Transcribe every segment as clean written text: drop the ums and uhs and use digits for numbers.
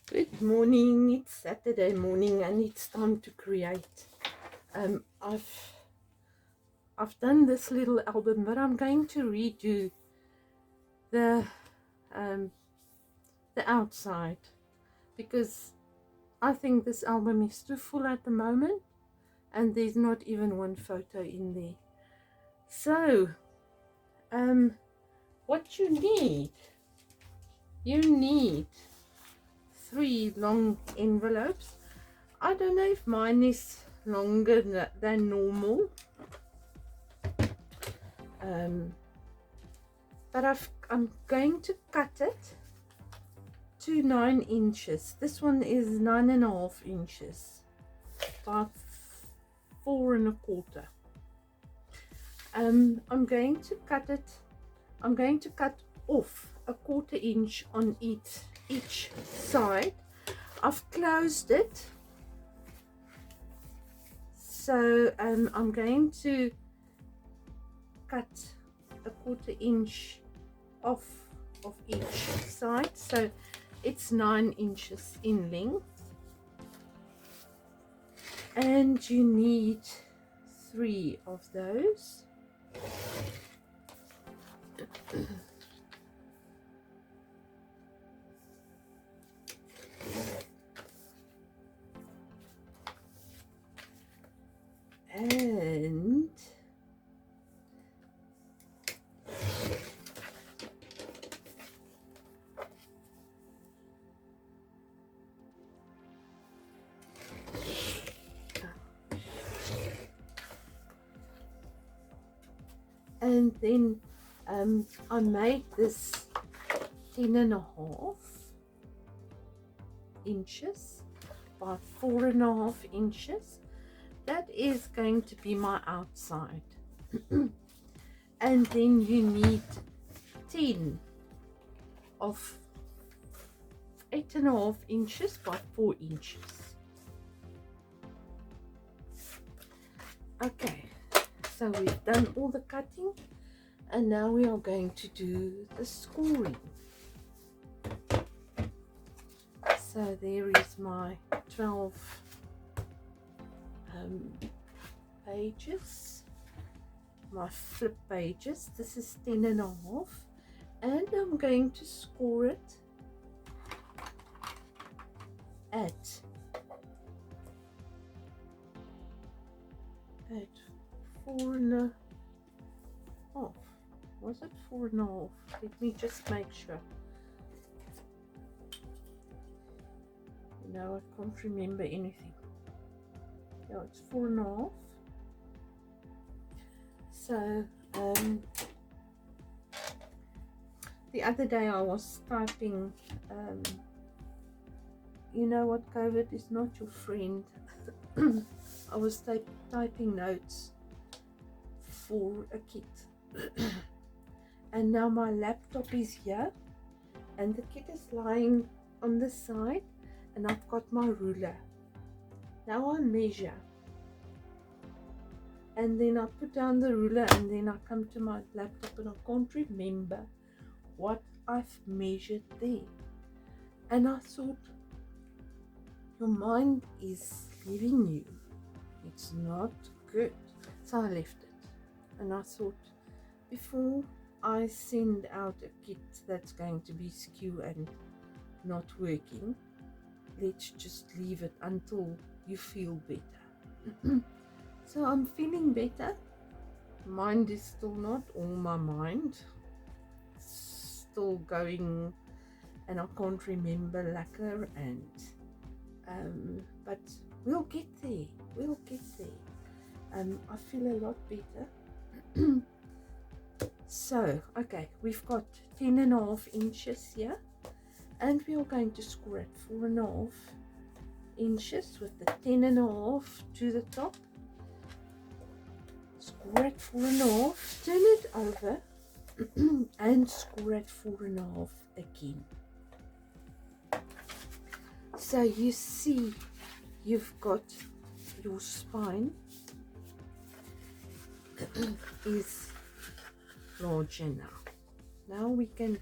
Good morning, it's Saturday morning and it's time to create. I've done this little album, but I'm going to redo the um, the outside because I think this album is too full at the moment and there's not even one photo in there. So what you need 3 long envelopes. I don't know if mine is longer than normal, but I'm going to cut it to 9 inches. This one is 9.5 inches by 4.25. I'm going to cut it. I'm going to cut off 1/4 inch on each side. I've closed it, so I'm going to cut 1/4 inch off of each side, so it's 9 inches in length, and you need 3 of those. And then I made this 10.5 inches by 4.5 inches. That is going to be my outside. And then you need 10 of 8.5 inches by 4 inches. Okay, so we've done all the cutting and now we are going to do the scoring. So there is my 12 pages, my flip pages. This is 10.5, and I'm going to score it at 4.5. Was it 4.5? Let me just make sure. Now I can't remember anything. Yeah, it's 4.5. So the other day I was typing, you know what, COVID is not your friend. I was typing notes for a kit. And now my laptop is here and the kit is lying on the side, and I've got my ruler. Now I measure, and then I put down the ruler, and then I come to my laptop and I can't remember what I've measured there. And I thought, your mind is leaving you. It's not good. So I left it, and I thought, before I send out a kit that's going to be skew and not working, let's just leave it until you feel better. So I'm feeling better. Mind is still not all my mind. It's still going, and I can't remember lacquer, and but we'll get there. We'll get there. I feel a lot better. So, okay, we've got 10.5 inches here, and we are going to score at 4.5 inches with the 10.5 to the top. Score at 4.5, turn it over, and score at 4.5 again. So you see, you've got your spine is larger now. Now we can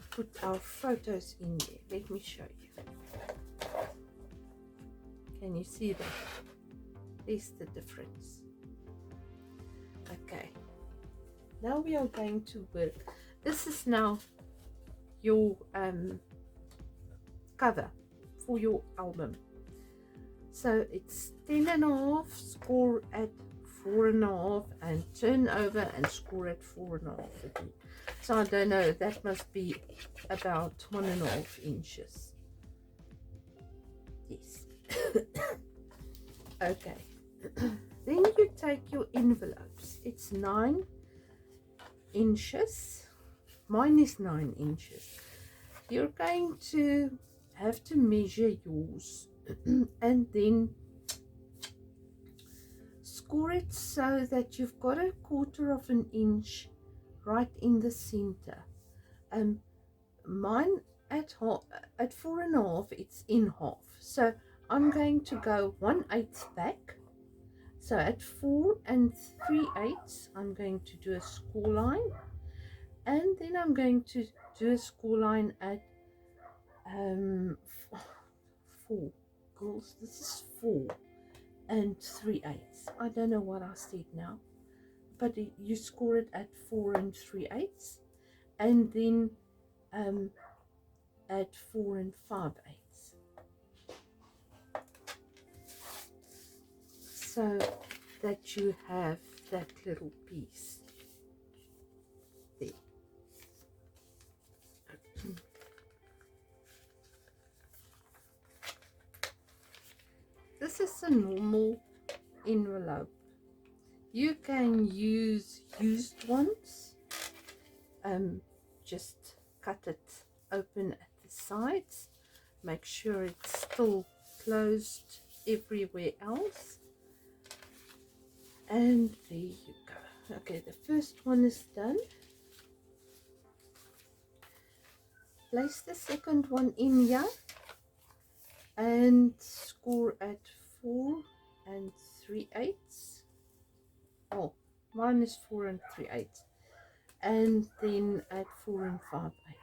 put our photos in there. Let me show you. Can you see that? There's the difference. Okay, now we are going to work. This is now your cover for your album. So it's 10.5, score at 4.5, and turn over and score at 4.5 again. So I don't know, that must be about 1.5 inches. Yes. Okay. Then you take your envelopes. It's 9 inches. Mine is 9 inches. You're going to have to measure yours and then score it so that you've got 1/4 inch right in the center. Mine at 4.5, it's in half, so I'm going to go 1/8 back. So at 4 3/8 I'm going to do a score line, and then I'm going to do a score line at 4. Girls, this is 4 3/8. I don't know what I said now, but you score it at 4 3/8, and then at 4 5/8. So that you have that little piece there. This is a normal envelope. You can use used ones. Just cut it open at the sides. Make sure it's still closed everywhere else. And there you go. Okay, the first one is done. Place the second one in here and score at 4 3/8. Oh, mine is 4 3/8, and then at 4 5/8.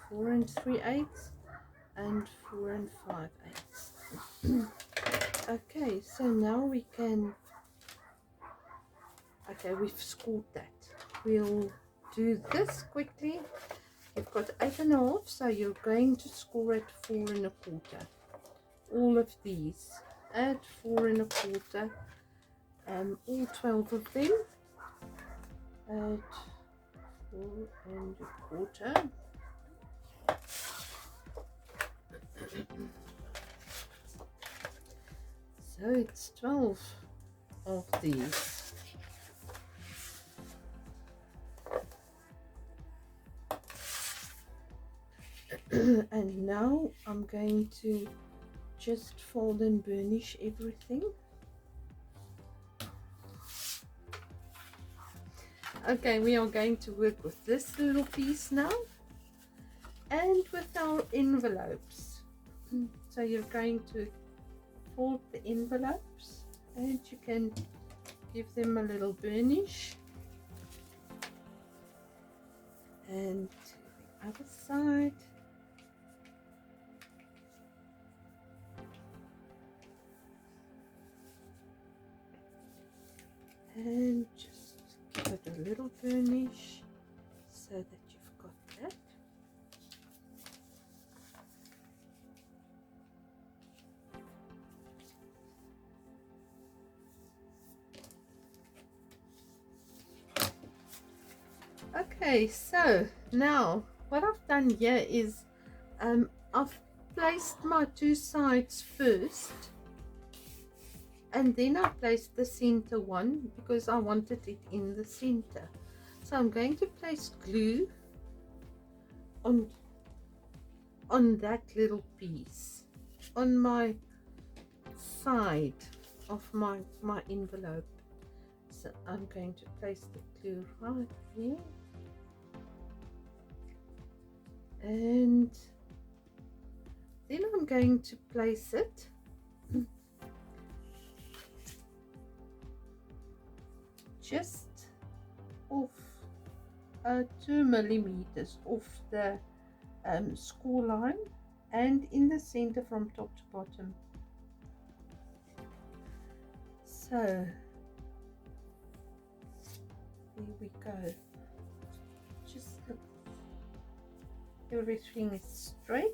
4 3/8 and 4 5/8. Okay, so now we can, okay, we've scored that. We'll do this quickly. You've got 8.5, so you're going to score at 4 1/4. All of these at 4 1/4, all 12 of them at 4 1/4. So it's 12 of these. And now I'm going to just fold and burnish everything. Okay, we are going to work with this little piece now and with our envelopes. So you're going to fold the envelopes and you can give them a little burnish. And to the other side. And just give it a little burnish so that you've got that. Okay, so now what I've done here is I've placed my 2 sides first, and then I placed the center one because I wanted it in the center. So I'm going to place glue on that little piece on my side of my envelope. So I'm going to place the glue right there, and then I'm going to place it just off 2 millimeters off the score line and in the center from top to bottom. So there we go. Just look, everything is straight.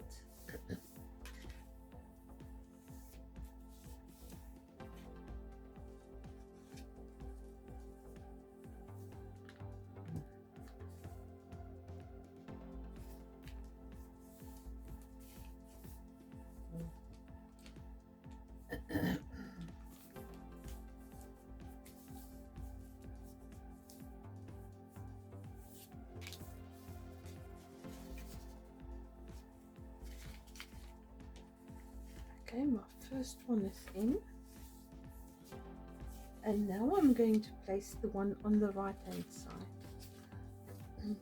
Okay, my first one is in, and now I'm going to place the one on the right hand side.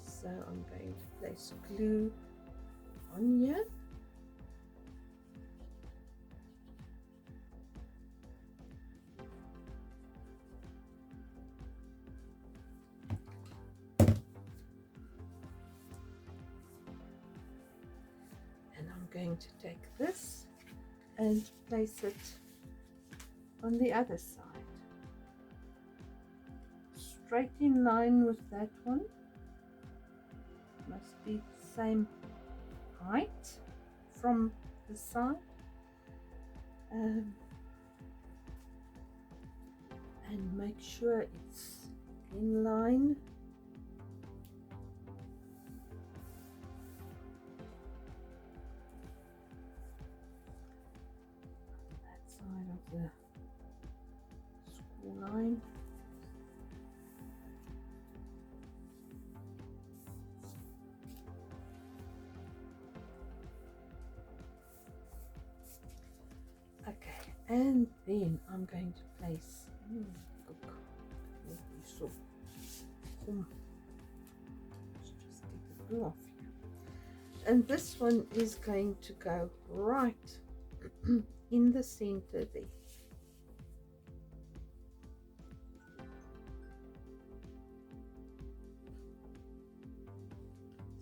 So I'm going to place glue on here. And I'm going to take this and place it on the other side, straight in line with that one. Must be the same height from the side, and make sure it's in line. That side of the score line. Okay, and then I'm going to place let's just get the glue off here. And this one is going to go right in the center there.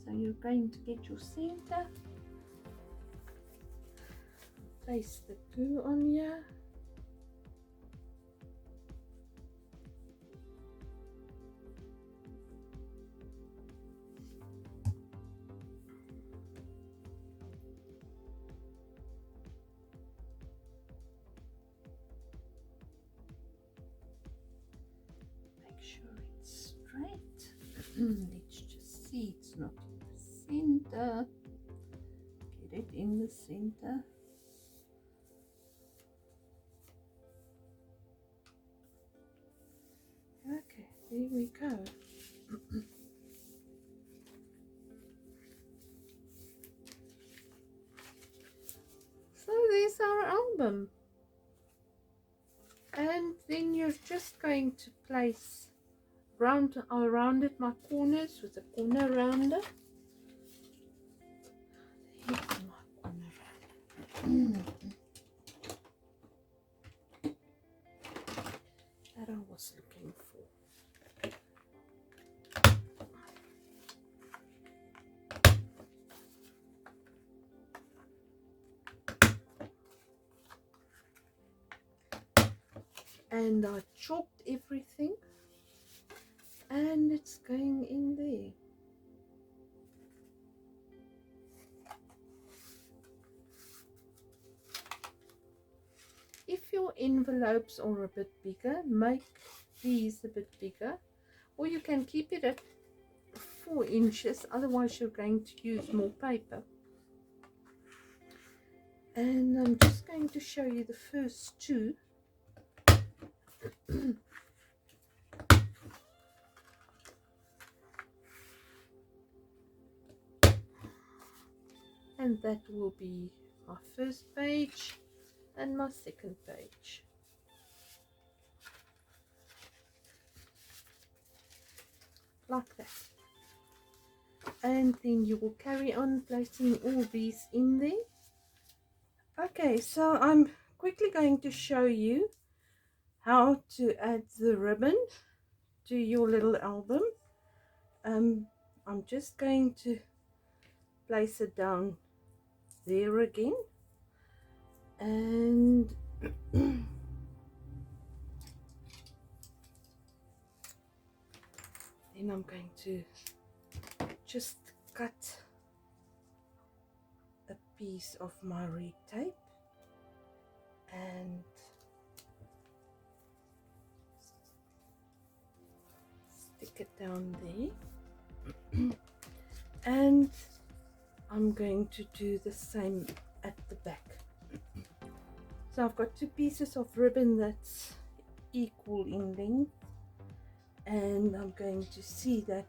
So you're going to get your center, place the glue on here, make sure it's straight. Let's just see it's not in the center. Get it in the center. Okay, there we go. So there's our album. And then you're just going to place I rounded my corners with a corner rounder. Here's my corner rounder. That I was looking for. And I chalked everything, and it's going in there. If your envelopes are a bit bigger, make these a bit bigger, or you can keep it at 4 inches, otherwise you're going to use more paper. And I'm just going to show you the first two. And that will be my first page and my second page. Like that. And then you will carry on placing all these in there. Okay, so I'm quickly going to show you how to add the ribbon to your little album. I'm just going to place it down there again, and then I'm going to just cut a piece of my red tape and stick it down there. And I'm going to do the same at the back. So I've got two pieces of ribbon that's equal in length, and I'm going to see that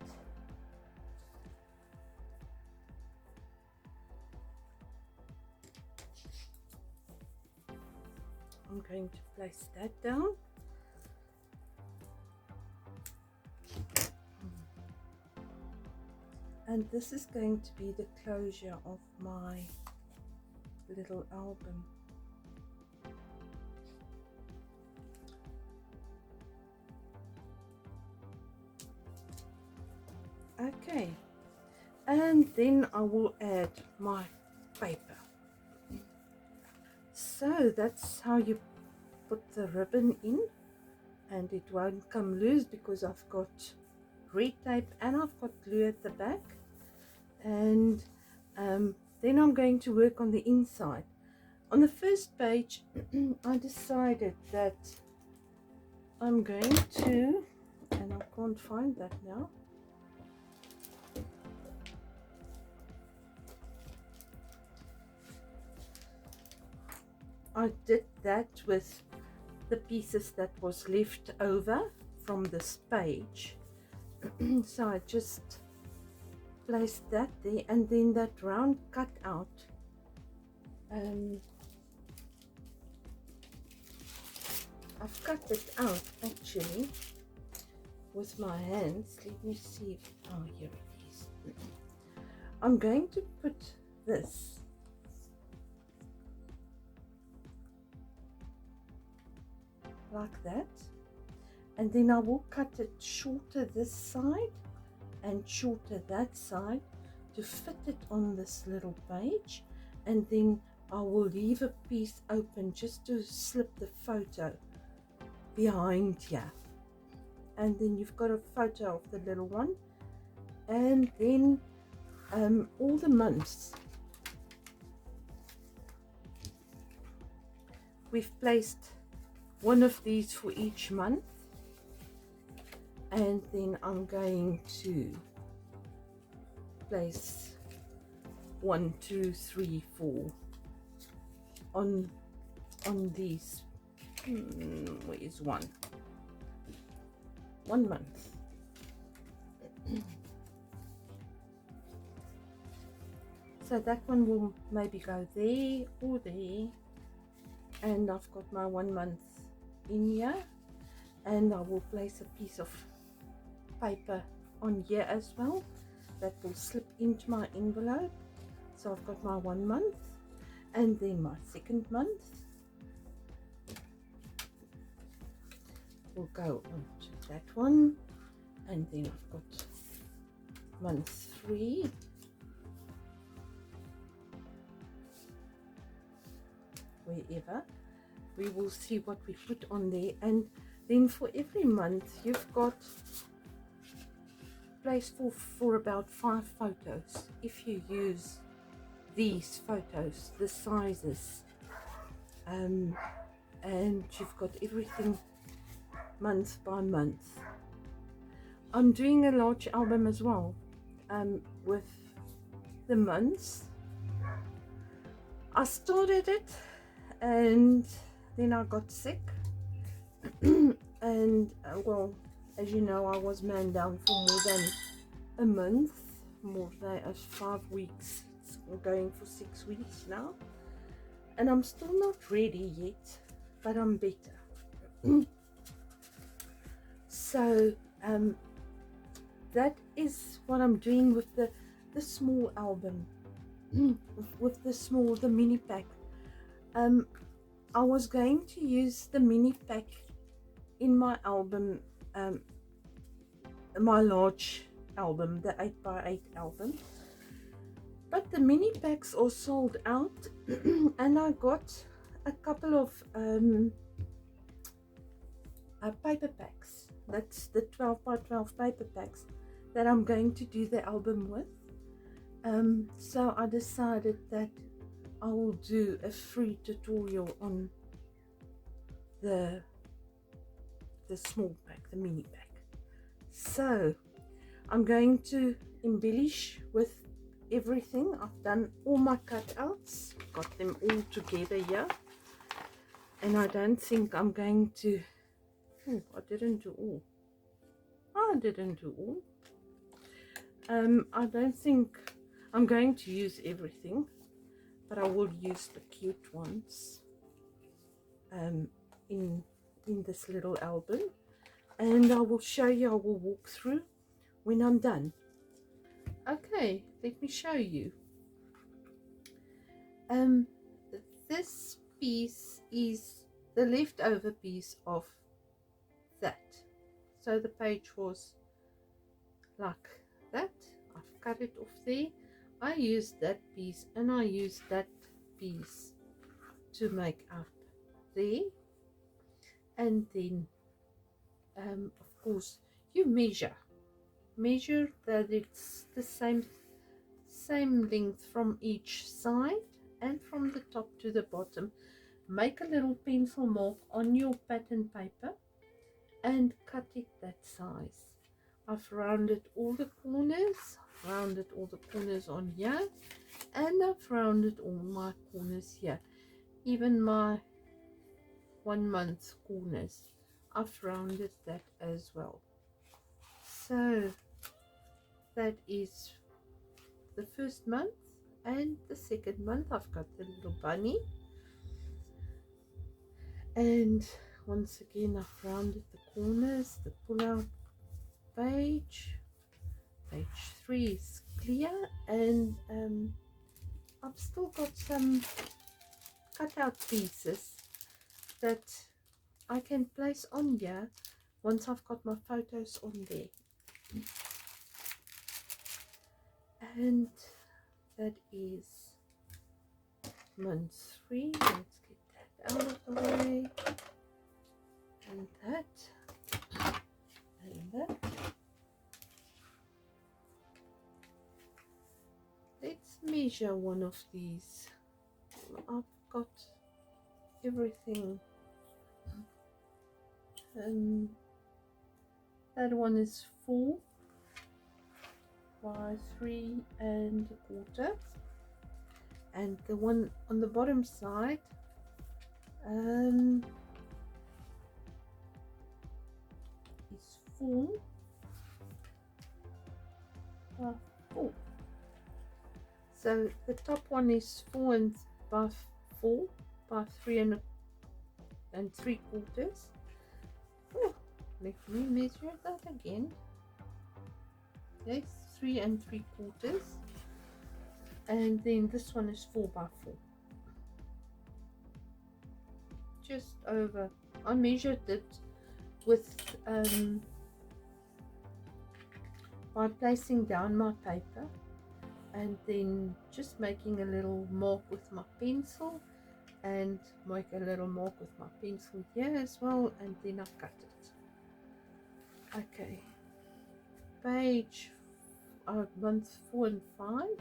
I'm going to place that down. And this is going to be the closure of my little album. Okay, and then I will add my paper. So that's how you put the ribbon in, and it won't come loose because I've got red tape and I've got glue at the back. And then I'm going to work on the inside. On the first page I decided that I'm going to, and I can't find that now, I did that with the pieces that was left over from this page. So I just placed that there, and then that round cut out, I've cut it out actually with my hands. Let me see if, oh, here it is. I'm going to put this like that, and then I will cut it shorter this side and shorter that side to fit it on this little page, and then I will leave a piece open just to slip the photo behind here, and then you've got a photo of the little one. And then all the months we've placed one of these for each month, and then I'm going to place 1, 2, 3, 4 on these. Where is one month? So that one will maybe go there or there, and I've got my 1 month in here, and I will place a piece of paper on here as well that will slip into my envelope. So I've got my 1 month, and then my 2nd month will go on to that one, and then I've got month 3, wherever. We will see what we put on there, and then for every month you've got place for about 5 photos if you use these photos, the sizes, and you've got everything month by month. I'm doing a large album as well, with the months. I started it, and then I got sick, and well, as you know, I was man down for more than a month, more than 5 weeks. It's going for 6 weeks now, and I'm still not ready yet, but I'm better. So that is what I'm doing with the small album, with the mini pack. I was going to use the mini pack in my album my large album, the 8x8 album. But the mini packs are sold out and I got a couple of paper packs. That's the 12x12 paper packs that I'm going to do the album with. So I decided that I will do a free tutorial on the small pack, the mini pack. So I'm going to embellish with everything. I've done all my cutouts, got them all together here, and I don't think I'm going to I didn't do all. I don't think I'm going to use everything, but I will use the cute ones in this little album, and I will show you. I will walk through when I'm done. Okay, let me show you. This piece is the leftover piece of that. So the page was like that. I've cut it off there. I used that piece and I used that piece to make up there, and then of course you measure that it's the same length from each side and from the top to the bottom. Make a little pencil mark on your pattern paper and cut it that size. I've rounded all the corners, on here, and I've rounded all my corners here, even my 1 month corners. I've rounded that as well. So that is the first month, and the second month I've got the little bunny, and once again I've rounded the corners. The pull-out page 3 is clear, and I've still got some cutout pieces that I can place on here once I've got my photos on there. And that is month 3. Let's get that out of the way, and that, and that. Let's measure one of these. I've got everything. That one is 4 by 3¼ and the one on the bottom side is 4 by 4. So the top one is 4 by 4 by 3¾ Oh, let me measure that again. Yes, 3¾ and then this one is 4 by 4. Just over. I measured it with by placing down my paper and then just making a little mark with my pencil, and make a little mark with my pencil here as well, and then I cut it. Okay, page months 4 and 5.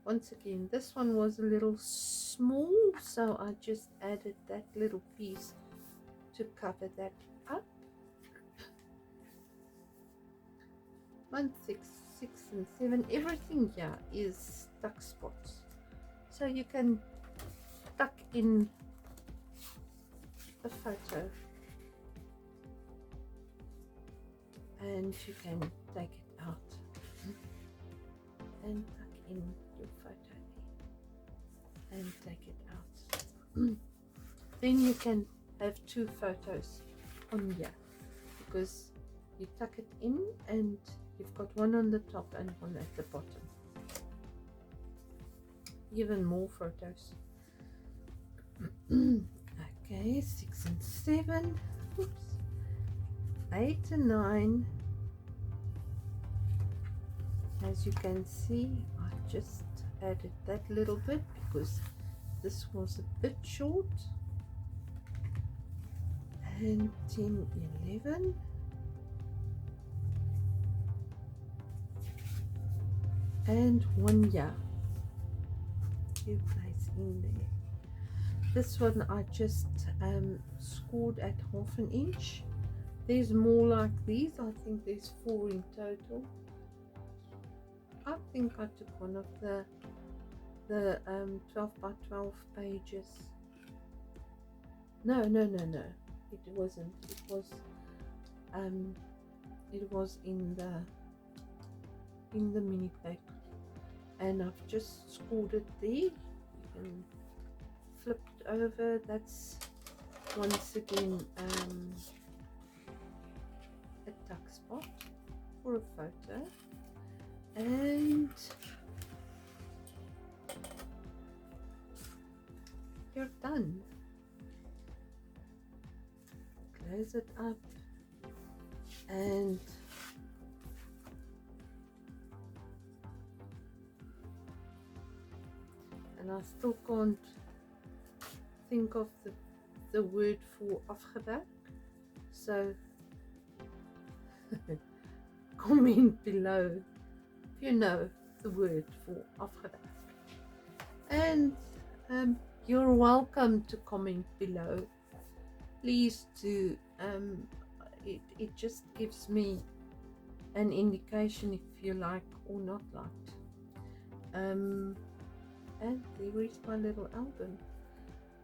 Once again, this one was a little small, so I just added that little piece to cover that up. Month 6 and 7, everything here is tuck spots, so you can tuck in a photo and you can take it out and tuck in your photo there and take it out. Then you can have 2 photos on here, because you tuck it in and you've got one on the top and one at the bottom. Even more photos. Okay, 6 and 7. Oops. 8 and 9. As you can see, I just added that little bit because this was a bit short. And 10, 11. And 1 year. You place in there. This one I just scored at 1/2 inch. There's more like these. I think there's 4 in total. I think I took one of the 12 by 12 pages. No, it wasn't. It was in the mini pack, and I've just scored it there. You can flip it over. That's once again a tuck spot for a photo. And you're done. Close it up, and I still can't think of the word for afgewerk, so comment below if you know the word for afgewerk. And you're welcome to comment below. Please do. It just gives me an indication if you like or not liked. And there is my little album.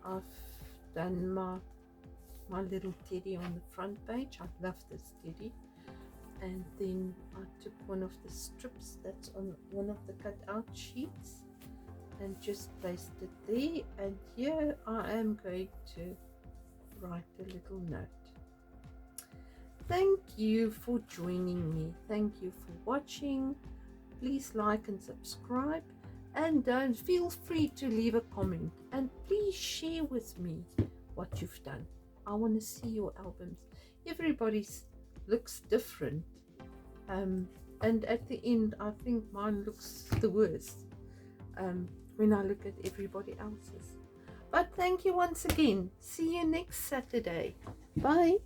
I've done my little teddy on the front page. I love this teddy. And then I took one of the strips that's on one of the cutout sheets and just placed it there. And here I am going to write a little note. Thank you for joining me. Thank you for watching. Please like and subscribe, and don't feel free to leave a comment, and please share with me what you've done. I want to see your albums. Everybody's looks different, and at the end I think mine looks the worst when I look at everybody else's. But thank you once again. See you next Saturday. Bye.